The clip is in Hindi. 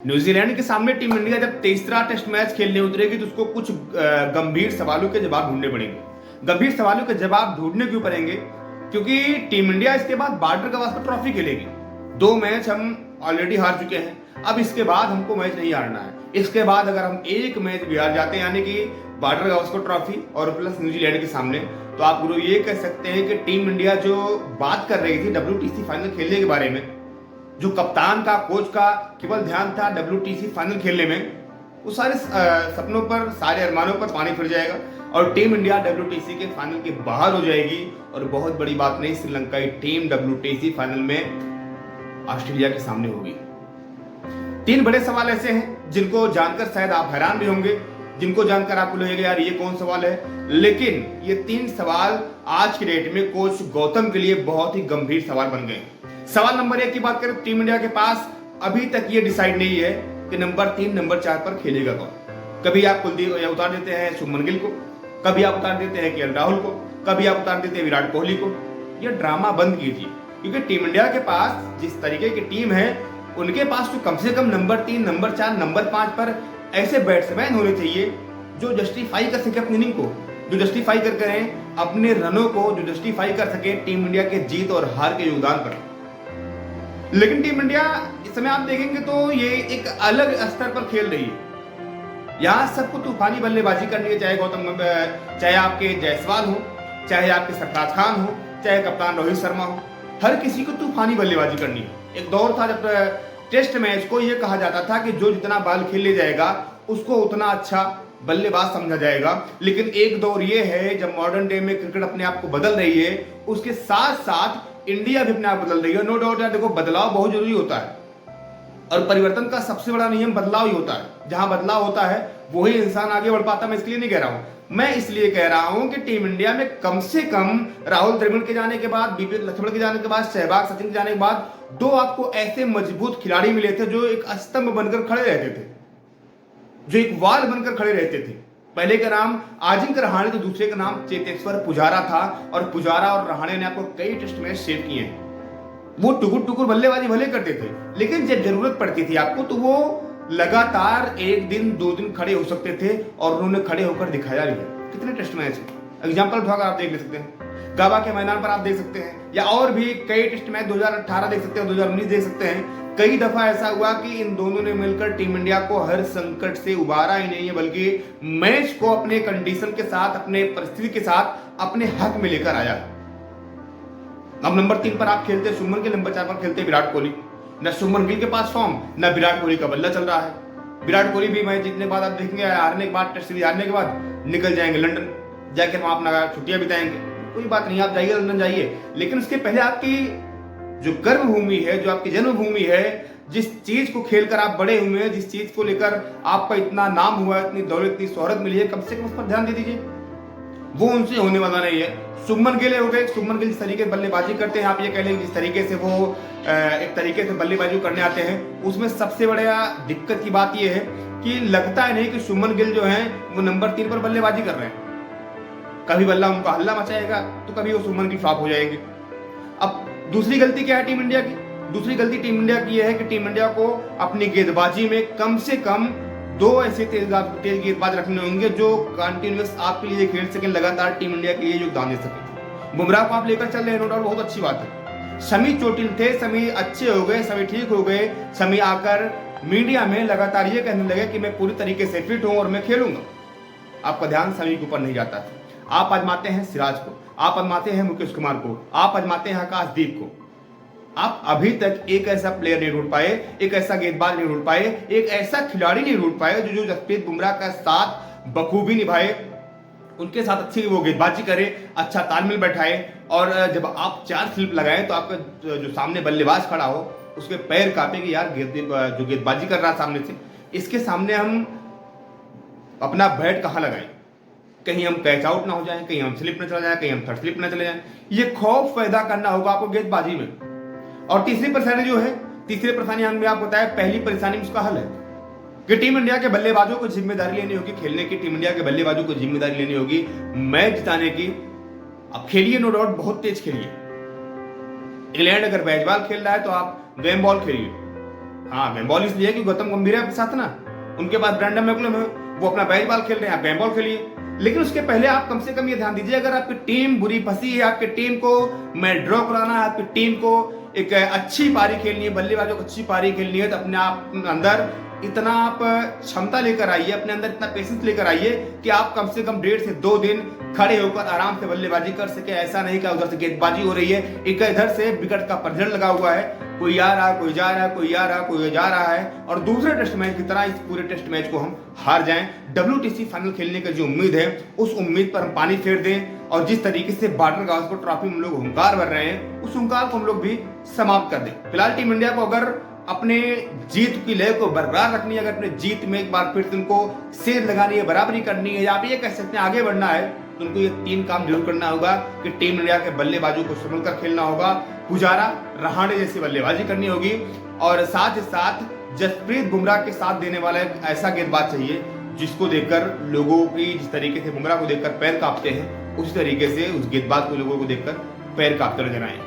न्यूजीलैंड के सामने टीम इंडिया जब तीसरा टेस्ट मैच खेलने उतरेगी तो उसको कुछ गंभीर सवालों के जवाब ढूंढने पड़ेंगे। गंभीर सवालों के जवाब ढूंढने क्यों पड़ेंगे? क्योंकि टीम इंडिया इसके बाद बॉर्डर गवास्कर ट्रॉफी खेलेगी। 2 मैच हम ऑलरेडी हार चुके हैं, अब इसके बाद हमको मैच नहीं हारना है। इसके बाद अगर हम एक मैच भी हार जाते हैं, यानी कि बॉर्डर गवास्कर ट्रॉफी और प्लस न्यूजीलैंड के सामने, तो आप गुरु ये कह सकते हैं कि टीम इंडिया जो बात कर रही थी WTC फाइनल खेलने के बारे में, जो कप्तान का कोच का केवल ध्यान था WTC फाइनल खेलने में, वो सारे सपनों पर, सारे अरमानों पर पानी फिर जाएगा और टीम इंडिया WTC के फाइनल के बाहर हो जाएगी। और बहुत बड़ी बात नहीं, श्रीलंका की टीम WTC फाइनल में ऑस्ट्रेलिया के सामने होगी। 3 बड़े सवाल ऐसे हैं जिनको जानकर शायद आप हैरान भी होंगे, जिनको जानकर आपको लगेगा यार ये कौन सवाल है, लेकिन ये 3 सवाल आज की डेट में कोच गौतम के लिए बहुत ही गंभीर सवाल बन गए। सवाल नंबर 1 की बात करें, टीम इंडिया के पास अभी तक ये डिसाइड नहीं है कि नंबर 3 नंबर 4 पर खेलेगा कौन। कभी आप कुलदीप उतार देते हैं शुभमन गिल को, कभी आप उतार देते हैं KL राहुल को, कभी आप उतार देते हैं विराट कोहली को। ये ड्रामा बंद कीजिए, क्योंकि टीम इंडिया के पास जिस तरीके की टीम है, उनके पास तो कम से कम नंबर 3 नंबर 4 नंबर 5 पर ऐसे बैट्समैन होने चाहिए जो जस्टिफाई कर सके अपनी इनिंग को, जो जस्टिफाई कर करें अपने रनों को, जो जस्टिफाई कर सके टीम इंडिया के जीत और हार के योगदान पर। लेकिन टीम इंडिया इस समय आप देखेंगे तो ये एक अलग स्तर पर खेल रही है। यहाँ सबको तूफानी बल्लेबाजी करनी है, चाहे आपके जायसवाल हो, चाहे आपके सरफराज खान हो, चाहे कप्तान रोहित शर्मा हो, हर किसी को तूफानी बल्लेबाजी करनी है। एक दौर था जब टेस्ट मैच को यह कहा जाता था कि जो जितना बॉल खेल ले जाएगा उसको उतना अच्छा बल्लेबाज समझा जाएगा। लेकिन एक दौर ये है जब मॉडर्न डे में क्रिकेट अपने आप को बदल रही है, उसके साथ साथ इंडिया भी अपने आप बदल रही है। नो डाउट यार, देखो बदलाव बहुत जरूरी होता है और परिवर्तन का सबसे बड़ा नियम बदलाव ही होता है। जहां बदलाव होता है वही इंसान आगे बढ़ पाता है। मैं इसलिए नहीं कह रहा हूं, मैं इसलिए कह रहा हूं कि टीम इंडिया में कम से कम राहुल द्रविड़ के जाने के बाद, बीपी लक्ष्मण के जाने के बाद, सहवाग सचिन के जाने के बाद 2 आपको ऐसे मजबूत खिलाड़ी मिले थे जो एक स्तंभ बनकर खड़े रहते थे, जो एक वाल बनकर खड़े रहते थे। पहले का नाम अजिंक्य रहाणे, तो दूसरे का नाम चेतेश्वर पुजारा था और पुजारा और रहाणे ने आपको कई टेस्ट मैच सेव किए हैं। वो टुकुर टुकुर बल्लेबाजी भले करते थे, लेकिन जब जरूरत पड़ती थी आपको तो वो लगातार 1 दिन 2 दिन खड़े हो सकते थे और उन्होंने खड़े होकर दिखाया भी है। कितने टेस्ट मैच है, एग्जाम्पल उठाकर आप देख सकते हैं, गाबा के मैदान पर आप देख सकते हैं, या और भी कई टेस्ट मैच 2018 देख सकते हैं, 2019 देख सकते हैं। कई दफा ऐसा हुआ कि इन दोनों ने मिलकर टीम इंडिया को हर संकट से उबारा ही नहीं है, बल्कि मैच को अपने कंडीशन के साथ, अपने परिस्थिति के साथ अपने हक में लेकर आया। अब नंबर 3 पर आप खेलते शुभमन गिल, नंबर 4 पर खेलते विराट कोहली। न शुभमन गिल के पास फॉर्म, न विराट कोहली का बल्ला चल रहा है। विराट कोहली भी मैच जीतने के बाद आप देखेंगे, हारने के बाद, टेस्ट सीरीज हारने के बाद निकल जाएंगे लंदन, जाकर वहां अपना छुट्टियां बिताएंगे। कोई बात नहीं, आप जाइए लंदन जाइए, लेकिन उसके पहले आपकी जो कर्मभूमि है, जो आपकी जन्मभूमि है, जिस चीज को खेलकर आप बड़े हुए हैं, जिस चीज को लेकर आपका इतना नाम हुआ है, इतनी दौलत, इतनी शोहरत मिली है, कम से कम उस पर ध्यान दे दीजिए। वो उनसे होने वाला नहीं है। शुभमन गिल हो गए, शुभमन गिल जिस तरीके से बल्लेबाजी करते हैं, आप ये कह लें जिस तरीके से वो एक तरीके से बल्लेबाजी करने आते हैं, उसमें सबसे बड़ा दिक्कत की बात यह है कि लगता है नहीं कि शुभमन गिल जो है वो नंबर 3 पर बल्लेबाजी कर रहे हैं। कभी बल्ला उनका हल्ला मचाएगा तो कभी वो शुभमन गिल फ्लॉप हो जाएंगे। अब दूसरी गलती क्या है टीम इंडिया की? दूसरी गलती टीम इंडिया की यह है कि टीम इंडिया को अपनी गेंदबाजी में कम से कम 2 ऐसे तेज गेंदबाज रखने होंगे जो कंटिन्यूअस आपके लिए खेल सकें, लगातार टीम इंडिया के लिए योगदान दे सके। बुमराह को आप लेकर चल रहे हैं, नो डाउट बहुत अच्छी बात है। शमी चोटिल थे, शमी अच्छे हो गए, शमी ठीक हो गए, शमी आकर मीडिया में लगातार ये कहने लगे कि मैं पूरी तरीके से फिट हूं और मैं खेलूंगा। आपका ध्यान शमी के ऊपर नहीं जाता था। आप आजमाते हैं सिराज को, आप आजमाते हैं मुकेश कुमार को, आप आजमाते हैं आकाशदीप को। आप अभी तक एक ऐसा प्लेयर नहीं ढूंढ पाए, एक ऐसा गेंदबाज नहीं ढूंढ पाए, एक ऐसा खिलाड़ी नहीं ढूंढ पाए जो जसप्रीत बुमराह का साथ बखूबी निभाए, उनके साथ अच्छी वो गेंदबाजी करे, अच्छा तालमेल बैठाए। और जब आप 4 स्लिप लगाएं तो आपका जो सामने बल्लेबाज खड़ा हो उसके पैर कांपे कि यार जो गेंदबाजी कर रहा है सामने से, इसके सामने हम अपना बैट कहां लगाएं, कहीं हम कैच आउट ना हो जाएं, कहीं हम स्लिप न चला जाए, कहीं हम थर्ड स्लिप न चले जाएं। ये खौफ पैदा करना होगा आपको गेंदबाजी में। और तीसरी परेशानी जो है, तीसरी परेशानी हमने आपको बताया, पहली परेशानी उसका हल है कि टीम इंडिया के बल्लेबाजों को जिम्मेदारी लेनी होगी खेलने की, टीम इंडिया के बल्लेबाजों को जिम्मेदारी लेनी होगी मैच जिताने की। अब खेलिए, नो डाउट बहुत तेज खेलिए। इंग्लैंड अगर बैजबॉल खेल रहा है तो आप गेम बॉल खेलिए, हाँ गैम्बॉल इसलिए कि गौतम गंभीर है आपके साथ ना, उनके बाद ब्रैंडन मैकुलम है, वो अपना बैट बॉल खेल रहे हैं, आप गैम्बॉल खेलिए। लेकिन उसके पहले आप कम से कम ये ध्यान दीजिए, अगर आपकी टीम बुरी फंसी है, आपकी टीम को मैं ड्रॉ कराना है, आपकी टीम को एक अच्छी पारी खेलनी है, बल्लेबाजों को अच्छी पारी खेलनी है, तो अपने आप अंदर इतना आप क्षमता लेकर आइए, अपने अंदर इतना पेशेंस लेकर आइए कि आप कम से कम 1.5 से 2 दिन खड़े होकर आराम से बल्लेबाजी कर सके। ऐसा नहीं कि उधर से गेंदबाजी हो रही है, एक इधर से विकेट का पतझड़ लगा हुआ है, कोई आ रहा है, कोई जा रहा है, कोई आ रहा है, कोई जा रहा है, और दूसरे टेस्ट मैच की तरह इस पूरे टेस्ट मैच को हम हार जाएं। WTC फाइनल खेलने की जो उम्मीद है, उस उम्मीद पर हम पानी फेर दें, और जिस तरीके से बॉर्डर गावस्कर ट्रॉफी में हम लोग हुंकार भर रहे हैं, उस हुंकार को हम लोग भी समाप्त कर दें। फिलहाल टीम इंडिया को अगर अपने जीत की लय को बरकरार रखनी है, अगर अपने जीत में एक बार फिर से उनको सेध लगानी है, बराबरी करनी है, या आप ये कह सकते हैं आगे बढ़ना है, तो उनको ये 3 काम जरूर करना होगा कि टीम इंडिया के बल्लेबाजों को संभल कर खेलना होगा, पुजारा रहाणे जैसी बल्लेबाजी करनी होगी, और साथ ही साथ जसप्रीत बुमराह के साथ देने वाला एक ऐसा गेंदबाज चाहिए जिसको देखकर लोगों की, जिस तरीके से बुमराह को देखकर पैर कांपते हैं, उसी तरीके से उस गेंदबाज को लोगों को देखकर पैर कांपते नजर आए।